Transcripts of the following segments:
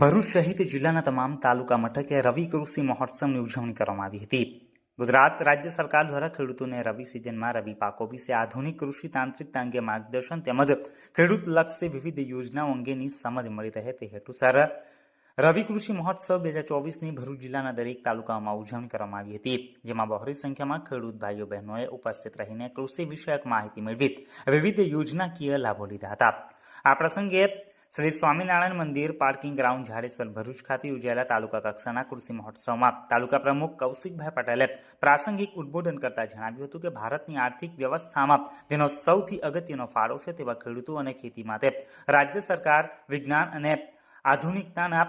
ભરૂચ સહિત જિલ્લાના તમામ તાલુકા મથકે રવિ કૃષિ મહોત્સવની ઉજવણી કરવામાં આવી હતી। ગુજરાત રાજ્ય સરકાર દ્વારા ખેડૂતોને રવિ સિઝનમાં રવિ પાકો વિશે આધુનિક કૃષિ તાંત્રિકતા અંગે માર્ગદર્શન તેમજ ખેડૂતલક્ષી વિવિધ યોજનાઓ અંગેની સમજ મળી રહે તે હેતુસર રવિ કૃષિ મહોત્સવ 2024ની ભરૂચ જિલ્લાના દરેક તાલુકાઓમાં ઉજવણી કરવામાં આવી હતી, જેમાં બહોળી સંખ્યામાં ખેડૂત ભાઈઓ બહેનોએ ઉપસ્થિત રહીને કૃષિ વિષયક માહિતી મેળવી વિવિધ યોજનાકીય લાભો લીધા હતા। આ પ્રસંગે શ્રી સ્વામિનારાયણ મંદિર પાર્કિંગ ગ્રાઉન્ડ ઝાડેશ્વર ભરૂચ ખાતે યોજાયેલા તાલુકા કક્ષાના કૃષિ મહોત્સવમાં તાલુકા પ્રમુખ કૌશિકભાઈ પટેલે પ્રાસંગિક ઉદ્બોધન કરતા જણાવ્યું હતું કે ભારતની આર્થિક વ્યવસ્થામાં તેનો સૌથી અગત્યનો ફાળો છે તેવા ખેડૂતો અને ખેતી માટે રાજ્ય સરકાર વિજ્ઞાન અને આધુનિકતાના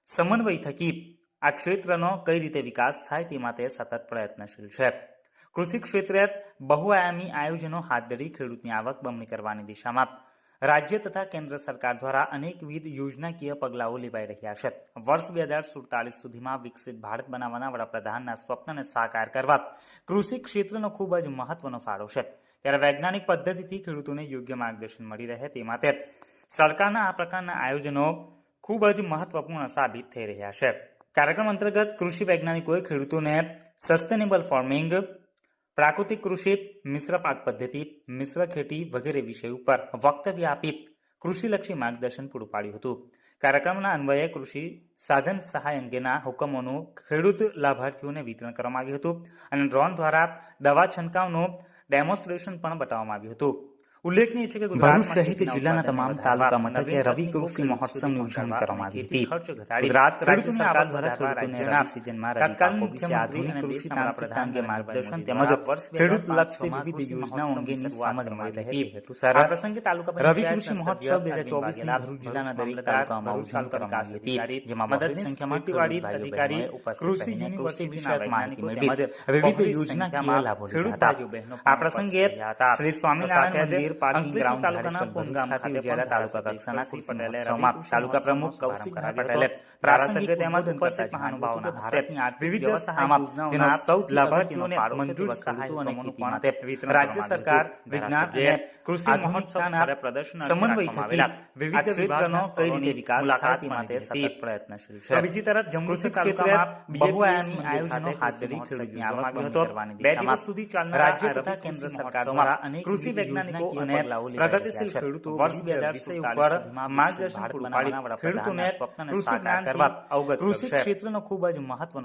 સમન્વય થકી આ ક્ષેત્રનો કઈ રીતે વિકાસ થાય તે માટે સતત પ્રયત્નશીલ છે। કૃષિ ક્ષેત્રે બહુઆયામી આયોજનો હાથ ધરી ખેડૂતની આવક બમણી કરવાની દિશામાં રાજ્ય તથા કેન્દ્ર સરકાર દ્વારા અનેકવિધ યોજનાકીય પગલાઓ લેવાઈ રહ્યા છે। વર્ષ 2047 સુધીમાં વિકસિત ભારત બનાવવાના વડાપ્રધાનના સ્વપ્નને સાકાર કરવા કૃષિ ક્ષેત્રનો ખૂબ જ મહત્વનો ફાળો છે। ત્યારે વૈજ્ઞાનિક પદ્ધતિથી ખેડૂતોને યોગ્ય માર્ગદર્શન મળી રહે તે માટે સરકારના આ પ્રકારના આયોજનો ખૂબ જ મહત્વપૂર્ણ સાબિત થઈ રહ્યા છે। કાર્યક્રમ અંતર્ગત કૃષિ વૈજ્ઞાનિકોએ ખેડૂતોને સસ્ટેનેબલ ફાર્મિંગ, પ્રાકૃતિક કૃષિ, મિશ્ર પાક પદ્ધતિ, મિશ્ર ખેતી વગેરે વિષય ઉપર વક્તવ્ય આપી કૃષિલક્ષી માર્ગદર્શન પૂરું પાડ્યું હતું। કાર્યક્રમના અન્વયે કૃષિ સાધન સહાય અંગેના હુકમોનું ખેડૂત લાભાર્થીઓને વિતરણ કરવામાં આવ્યું હતું અને ડ્રોન દ્વારા દવા છંટકાવનું ડેમોન્સ્ટ્રેશન પણ બતાવવામાં આવ્યું હતું। ઉલ્લેખનીય છે કે ભરૂચ સહિત જિલ્લાના તમામ તાલુકા મથકે રવિ કૃષિ મહોત્સવની ઉજવણી કરવામાં આવી હતી। ગુજરાત રાજ્ય સરકાર દ્વારા ખેડૂતોને રવિ સિઝનમાં રવિ પાકો વિશે આધુનિક કૃષિ તાંત્રિકતા અંગે માર્ગદર્શન તેમજ ખેડૂતલક્ષી વિવિધ યોજનાઓ અંગેની સમજ મળી રહે તે હેતુસર આ પ્રસંગે તાલુકા રવિ કૃષિ મહોત્સવ 2024ની ભરૂચ જિલ્લાના દરેક તાલુકાઓમાં ઉજવણી કરવામાં આવી હતી, જેમાં મદદની સંખ્યામાં ખેડૂત અધિકારી, કૃષિ યુનિવર્સિટી વિષયક માહિતી મેળવી વિવિધ યોજનાકીય લાભો લીધા હતા। આ પ્રસંગે શ્રી સ્વામિનારાયણ મંદિર પાર્કિંગ ગ્રાઉન્ડ ઝાડેશ્વર ભરૂચ ખાતે યોજાયેલા તાલુકા કક્ષાના કૃષિ મહોત્સવમાં તાલુકા પ્રમુખ કૌશિકભાઈ પટેલે પ્રાસંગિક તેમજ ઉપસ્થિત મહાનુભાવોના હસ્તે વિવિધ સહાયમાં તેનો સૌથી લાભાર્થીઓને મંજૂર સહાય અને ખેતી માટે રાજ્ય સરકાર વિજ્ઞાન અને કૃષિ મહોત્સવના સમન્વય થકી વિવિધ ક્ષેત્રનો કઈ રીતે વિકાસ થાય તે માટે સતત પ્રયત્નશીલ છે। બીજી તરફ જંબુસર તાલુકામાં બહુઆયામી આયોજનો હાથ ધરી ખેડૂતની આવક કરવાની દિશામાં સુધી ચાલનાર રાજ્ય તથા કેન્દ્ર સરકાર દ્વારા કૃષિ વૈજ્ઞાનિકો અને પ્રગતિશીલ ખેડૂતો વર્ષ 2020 ઉપર માર્ગદર્શન પૂરું પાડી ખેડૂતોને કૃષિ જ્ઞાન કરવા અવગત કૃષિ ક્ષેત્રનો ખૂબ જ મહત્વનો